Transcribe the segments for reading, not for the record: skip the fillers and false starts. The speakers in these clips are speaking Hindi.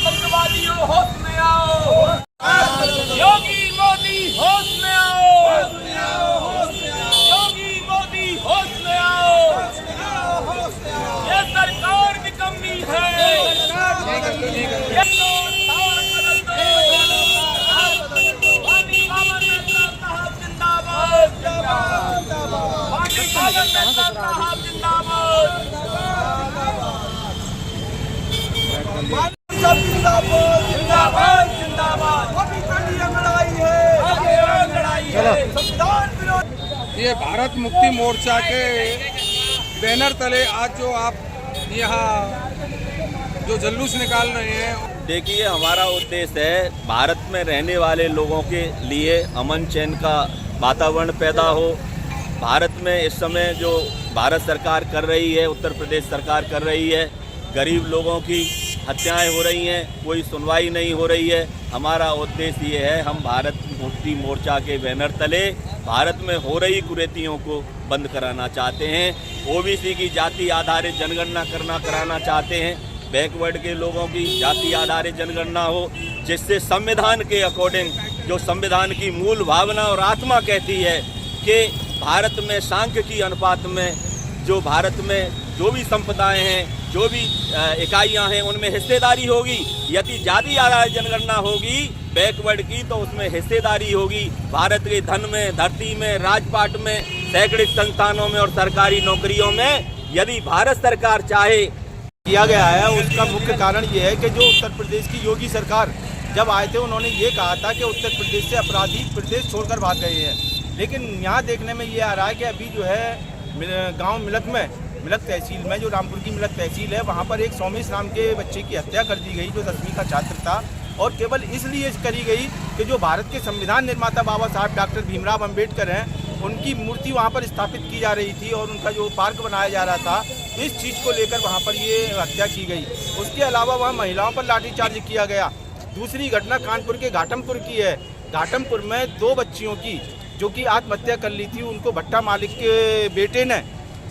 आतंकवादियों होश में आओ, योगी मोदी होश में आओ, योगी मोदी होश में आओ, ये सरकार निकम्मी है, ये जिंदाबाद जिंदाबाद। अभी तक ये लड़ाई है, आगे लड़ाई है, संविधान विरोध। ये भारत मुक्ति मोर्चा के बैनर तले आज जो आप यहाँ जो जुलूस निकाल रहे हैं, देखिए हमारा उद्देश्य है भारत में रहने वाले लोगों के लिए अमन चैन का वातावरण पैदा हो। भारत में इस समय जो भारत सरकार कर रही है, उत्तर प्रदेश सरकार कर रही है, गरीब लोगों की हत्याएं हो रही हैं, कोई सुनवाई नहीं हो रही है। हमारा उद्देश्य ये है, हम भारत मुक्ति मोर्चा के बैनर तले भारत में हो रही कुरीतियों को बंद कराना चाहते हैं। ओबीसी की जाति आधारित जनगणना कराना चाहते हैं, बैकवर्ड के लोगों की जाति आधारित जनगणना हो, जिससे संविधान के अकॉर्डिंग, जो संविधान की मूल भावना और आत्मा कहती है कि भारत में सांख्यिकी अनुपात में जो भारत में जो भी संपदाएं हैं, जो भी इकाइयां हैं, उनमें हिस्सेदारी होगी। यदि जाति आधारित जनगणना होगी बैकवर्ड की, तो उसमें हिस्सेदारी होगी भारत के धन में, धरती में, राजपाट में, शैक्षणिक संस्थानों में और सरकारी नौकरियों में। यदि भारत सरकार चाहे किया गया है, उसका मुख्य कारण ये है कि जो उत्तर प्रदेश की योगी सरकार जब आए थे, उन्होंने ये कहा था कि उत्तर प्रदेश से अपराधी प्रदेश छोड़कर भाग गए हैं। लेकिन यहाँ देखने में ये आ रहा है कि अभी जो है गांव मिलक तहसील में, जो रामपुर की मिलक तहसील है, वहाँ पर एक सोमेश नाम के बच्चे की हत्या कर दी गई, जो 10वीं का छात्र था। और केवल इसलिए करी गई कि जो भारत के संविधान निर्माता बाबा साहब डॉक्टर भीमराव अंबेडकर हैं, उनकी मूर्ति वहाँ पर स्थापित की जा रही थी और उनका जो पार्क बनाया जा रहा था, इस चीज़ को लेकर वहाँ पर ये हत्या की गई। उसके अलावा वहाँ महिलाओं पर लाठीचार्ज किया गया। दूसरी घटना कानपुर के घाटमपुर की है। घाटमपुर में 2 बच्चियों की जो कि आत्महत्या कर ली थी, उनको भट्टा मालिक के बेटे ने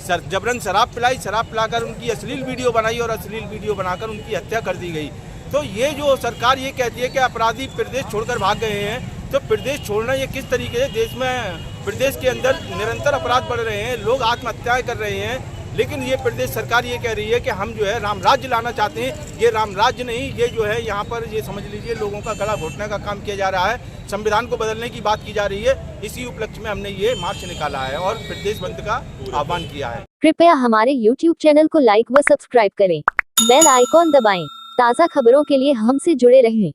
जबरन शराब पिलाकर उनकी अश्लील वीडियो बनाई और अश्लील वीडियो बनाकर उनकी हत्या कर दी गई। तो ये जो सरकार ये कहती है कि अपराधी प्रदेश छोड़कर भाग गए हैं, तो प्रदेश छोड़ना ये किस तरीके से, देश में प्रदेश के अंदर निरंतर अपराध बढ़ रहे हैं, लोग आत्महत्याएं कर रहे हैं, लेकिन ये प्रदेश सरकार ये कह रही है कि हम जो है राम राज्य लाना चाहते हैं। ये राम राज्य नहीं, ये जो है यहाँ पर ये समझ लीजिए लोगों का गला घोटने का काम किया जा रहा है, संविधान को बदलने की बात की जा रही है। इसी उपलक्ष्य में हमने ये मार्च निकाला है और प्रदेश बंद का आह्वान किया है। कृपया हमारे YouTube चैनल को लाइक व सब्सक्राइब करें, बेल आइकॉन दबाएं, ताज़ा खबरों के लिए हमसे जुड़े रहें।